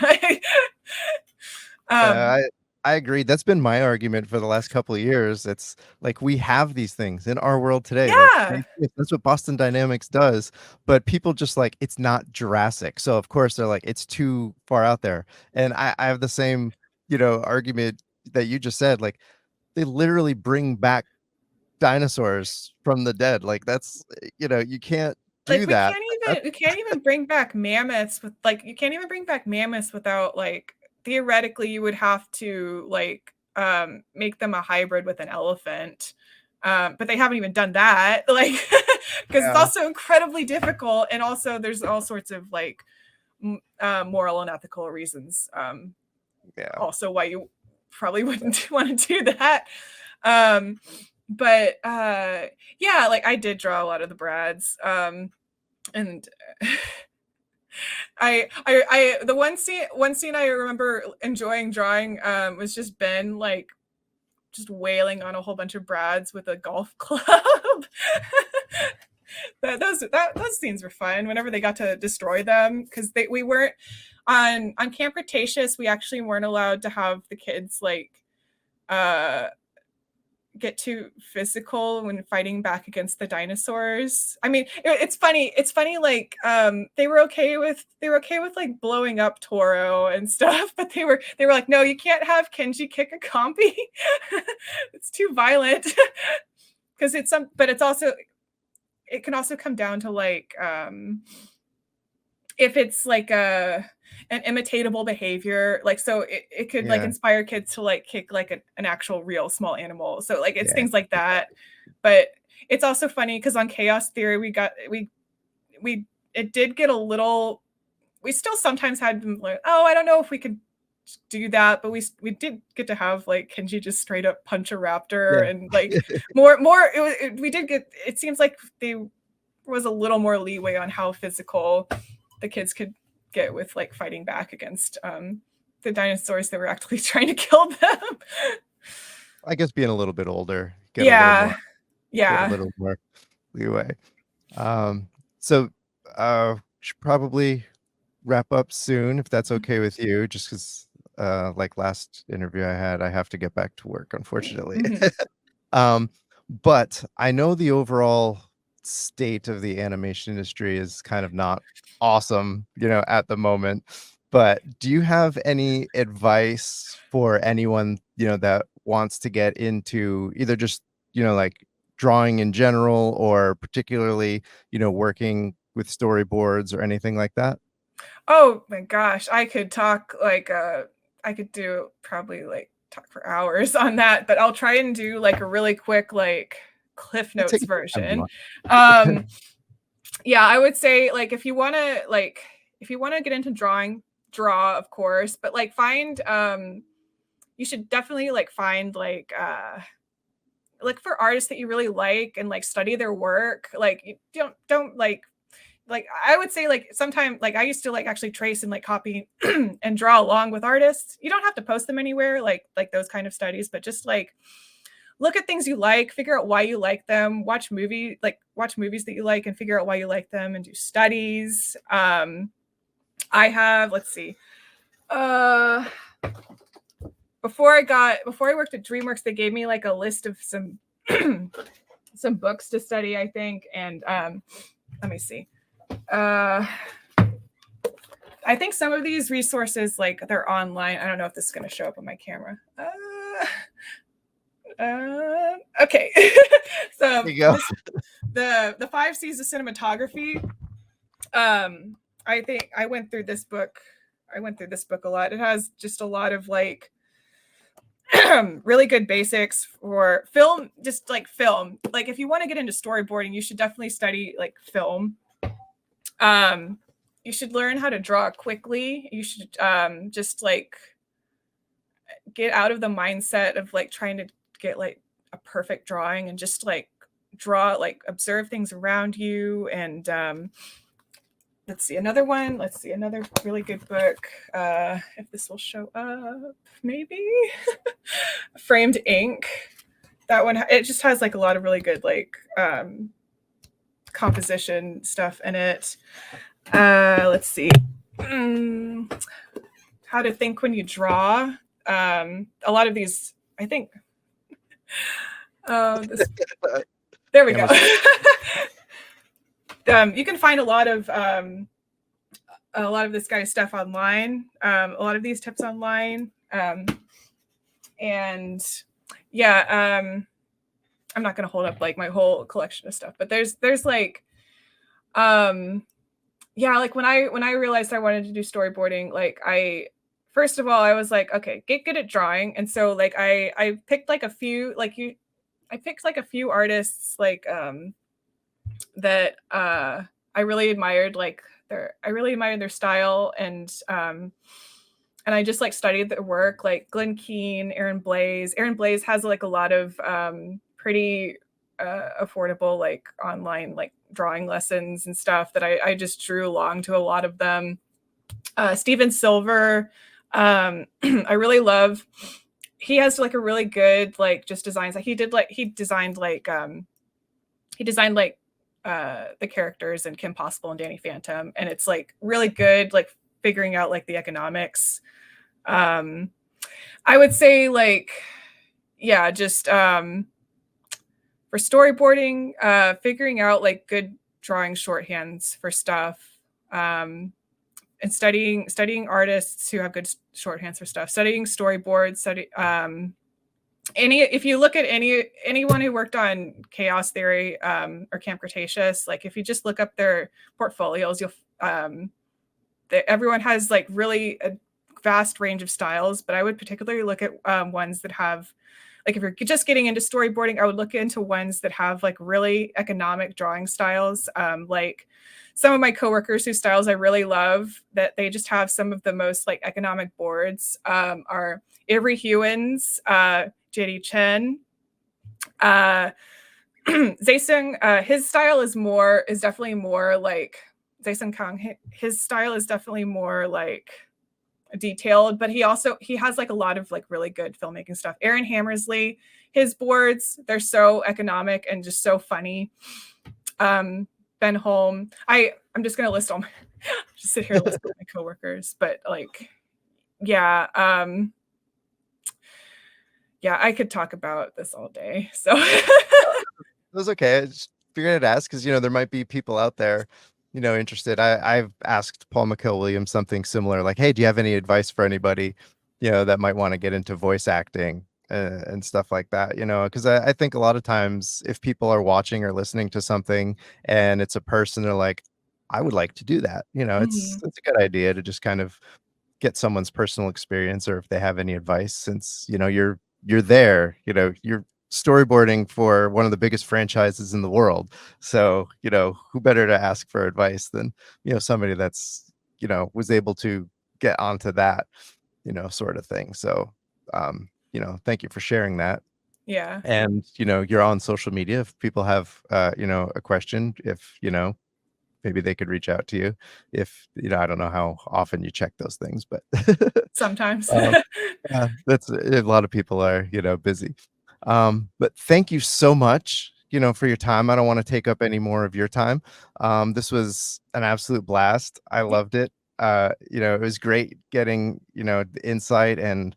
I agree. That's been my argument for the last couple of years. It's like we have these things in our world today. Yeah. Like that's what Boston Dynamics does. But people just like it's not Jurassic. So of course they're like it's too far out there. And I have the same, argument that you just said. Like they literally bring back dinosaurs from the dead. Like that's you can't do Like that. we can't even bring back mammoths without like theoretically you would have to like make them a hybrid with an elephant. But they haven't even done that, like because it's also incredibly difficult, and also there's all sorts of like moral and ethical reasons also why you probably wouldn't want to do that. But yeah, like I did draw a lot of the Brads. And the one scene I remember enjoying drawing was just Ben like just wailing on a whole bunch of Brads with a golf club. Those scenes were fun whenever they got to destroy them, because we weren't on Camp Cretaceous. We actually weren't allowed to have the kids like get too physical when fighting back against the dinosaurs. I mean, it's funny like they were okay with like blowing up Toro and stuff, but they were like, no, you can't have Kenji kick a compy. It's too violent. Because it can also come down to like if it's like an imitatable behavior, like so it could like inspire kids to like kick like an actual real small animal. So like it's things like that. But it's also funny because on Chaos Theory it did get a little, we still sometimes had them like, oh, I don't know if we could do that, but we did get to have like Kenji just straight up punch a raptor and like it seems like there was a little more leeway on how physical the kids could get with like fighting back against the dinosaurs that were actually trying to kill them. I guess being a little bit older, get a little more leeway. So should probably wrap up soon if that's okay with you, just because like last interview I had, I have to get back to work, unfortunately. But I know the overall state of the animation industry is kind of not awesome, at the moment. But do you have any advice for anyone, that wants to get into either just, like drawing in general or particularly, working with storyboards or anything like that? Oh my gosh, I could talk like I could do probably like talk for hours on that, but I'll try and do like a really quick like Cliff Notes version. Yeah, I would say like if you want to get into drawing, draw of course, but like find you should definitely like find like for artists that you really like and like study their work. Like you don't like I would say like sometimes like I used to like actually trace and like copy and draw along with artists. You don't have to post them anywhere like those kind of studies, but just like look at things you like, figure out why you like them, watch movies that you like and figure out why you like them, and do studies. I have, let's see, before I worked at DreamWorks, they gave me like a list of some some books to study, I think. And let me see. I I think some of these resources, like they're online. I don't know if this is going to show up on my camera. Okay. So There you go. the 5 C's of cinematography. I think I went through this book. I went through this book a lot. It has just a lot of like really good basics for film, just like film. Like if you want to get into storyboarding, you should definitely study like film. You should learn how to draw quickly. You should just like get out of the mindset of like trying to get like a perfect drawing and just like draw, like observe things around you. And let's see another one. Let's see another really good book. If this will show up, maybe. Framed Ink. That one, it just has like a lot of really good like composition stuff in it. Let's see. How to think when you draw. A lot of these, I think. There we go. You can find a lot of this guy's stuff online. A lot of these tips online. And yeah, I'm not going to hold up like my whole collection of stuff, but there's like, yeah, like when I realized I wanted to do storyboarding, like first of all, I was like, okay, get good at drawing. And so like, I picked like a few, I picked like a few artists, like, that, I really admired, like I really admired their style. And I just like studied their work, like Glenn Keane, Aaron Blaze. Aaron Blaze has like a lot of pretty affordable like online like drawing lessons and stuff that I just drew along to a lot of them. Steven Silver, I really love. He has like a really good like just designs. Like he designed the characters in Kim Possible and Danny Phantom, and it's like really good like figuring out like the economics. I would say like, yeah, just for storyboarding, figuring out like good drawing shorthands for stuff, and studying artists who have good shorthands for stuff, studying storyboards, if you look at anyone who worked on Chaos Theory or Camp Cretaceous, like if you just look up their portfolios, you'll everyone has like really a vast range of styles, but I would particularly look at ones that have, like if you're just getting into storyboarding, I would look into ones that have like really economic drawing styles. Like some of my coworkers whose styles I really love, that they just have some of the most like economic boards, are Avery Hewins, JD Chen, Zaesung. His style is definitely more like Zaesung Kang. His style is definitely more like detailed, but he has like a lot of like really good filmmaking stuff. Aaron Hammersley, his boards, they're so economic and just so funny. Ben Holm, I'm just gonna list all my just sit here and list all my coworkers, but like, yeah, yeah, I could talk about this all day. So It was okay. I just figured I'd ask because there might be people out there interested. I've asked Paul McKill-Williams something similar, like, hey, do you have any advice for anybody that might want to get into voice acting and stuff like that, because I think a lot of times if people are watching or listening to something and it's a person, they're like, I would like to do that, it's a good idea to just kind of get someone's personal experience, or if they have any advice, since you're there, you're storyboarding for one of the biggest franchises in the world. So, who better to ask for advice than, somebody that's, was able to get onto that, sort of thing. So, thank you for sharing that. yeah. And, you're on social media. If people have, a question, if, maybe they could reach out to you. If, I don't know how often you check those things, but Sometimes. yeah, that's a lot of people are, busy. But thank you so much, for your time. I don't want to take up any more of your time. This was an absolute blast. I loved it. It was great getting, the insight and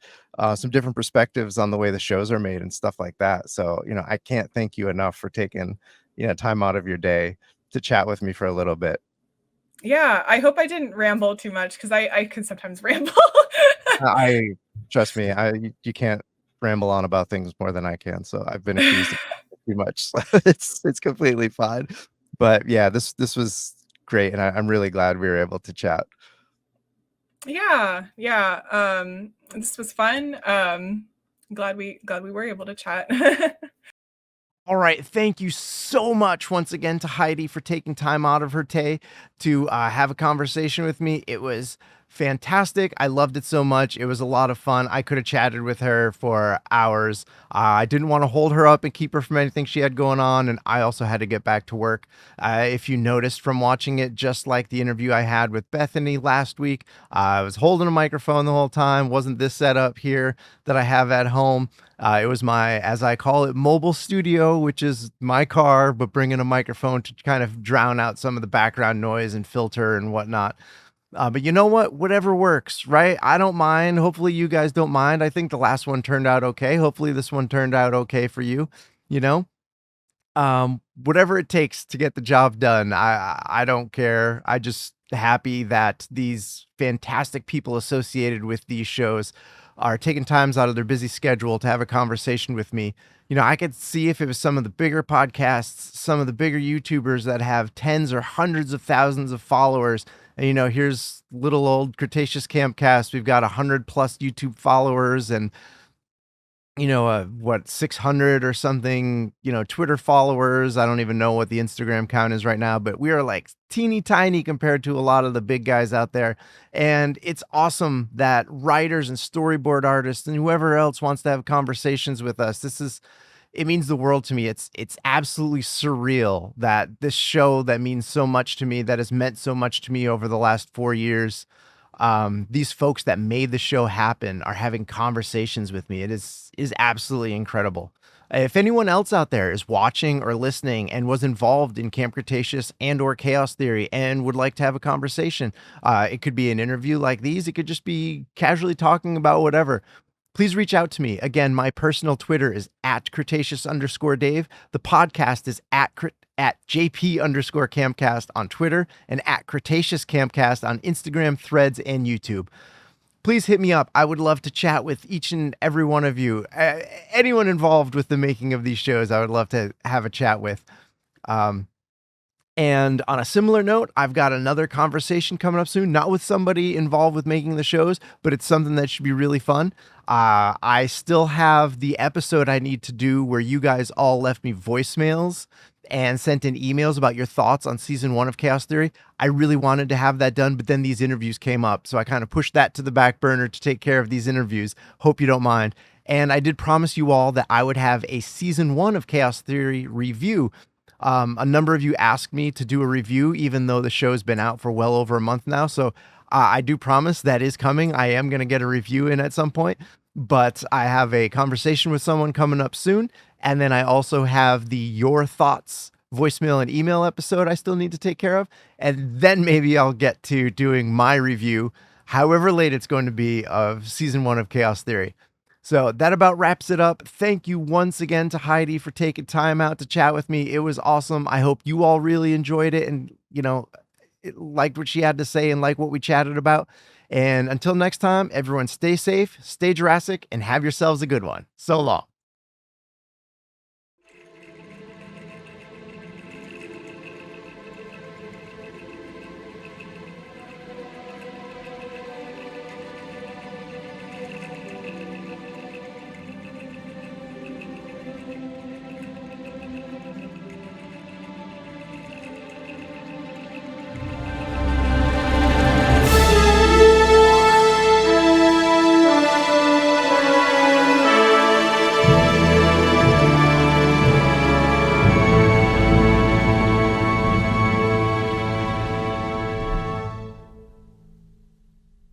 some different perspectives on the way the shows are made and stuff like that. So, I can't thank you enough for taking, time out of your day to chat with me for a little bit. Yeah, I hope I didn't ramble too much because I can sometimes ramble. I trust me, you can't ramble on about things more than I can, so I've been accused of too much. So it's completely fine. But yeah, this was great, and I'm really glad we were able to chat. Yeah, yeah. This was fun. Glad we were able to chat. All right. Thank you so much once again to Heidi for taking time out of her day to have a conversation with me. It was fantastic. I loved it so much. It was a lot of fun. I could have chatted with her for hours. I didn't want to hold her up and keep her from anything she had going on. And I also had to get back to work. If you noticed from watching it, just like the interview I had with Bethany last week, I was holding a microphone the whole time. Wasn't this setup here that I have at home. It was my, as I call it, mobile studio, which is my car, but bringing a microphone to kind of drown out some of the background noise and filter and whatnot. But you know what? Whatever works, right? I don't mind. Hopefully you guys don't mind. I think the last one turned out okay. Hopefully this one turned out okay for you, you know? Whatever it takes to get the job done. I don't care. I just happy that these fantastic people associated with these shows are taking times out of their busy schedule to have a conversation with me. You know, I could see if it was some of the bigger podcasts, some of the bigger YouTubers that have tens or hundreds of thousands of followers. And, you know, here's little old Cretaceous Campcast. We've got 100+ YouTube followers and, you know, what, 600 or something, you know, Twitter followers. I don't even know what the Instagram count is right now, but we are like teeny tiny compared to a lot of the big guys out there. And it's awesome that writers and storyboard artists and whoever else wants to have conversations with us. It means the world to me. It's absolutely surreal that this show that means so much to me, that has meant so much to me over the last 4 years, these folks that made the show happen are having conversations with me. It is absolutely incredible. If anyone else out there is watching or listening and was involved in Camp Cretaceous and or Chaos Theory and would like to have a conversation, it could be an interview like these. It could just be casually talking about whatever. Please reach out to me. Again, my personal Twitter is at Cretaceous_Dave. The podcast is at JP_Campcast on Twitter and at Cretaceous Campcast on Instagram, Threads, and YouTube. Please hit me up. I would love to chat with each and every one of you. Anyone involved with the making of these shows, I would love to have a chat with. And on a similar note, I've got another conversation coming up soon, not with somebody involved with making the shows, but it's something that should be really fun. I still have the episode I need to do where you guys all left me voicemails and sent in emails about your thoughts on season 1 of Chaos Theory. I really wanted to have that done, but then these interviews came up. So I kind of pushed that to the back burner to take care of these interviews. Hope you don't mind. And I did promise you all that I would have a season 1 of Chaos Theory review. A number of you asked me to do a review, even though the show's been out for well over a month now. So I do promise that is coming. I am going to get a review in at some point, but I have a conversation with someone coming up soon. And then I also have the Your Thoughts voicemail and email episode I still need to take care of. And then maybe I'll get to doing my review, however late it's going to be, of season 1 of Chaos Theory. So that about wraps it up. Thank you once again to Heidi for taking time out to chat with me. It was awesome. I hope you all really enjoyed it and, you know, liked what she had to say and like what we chatted about. And until next time, everyone stay safe, stay Jurassic, and have yourselves a good one. So long.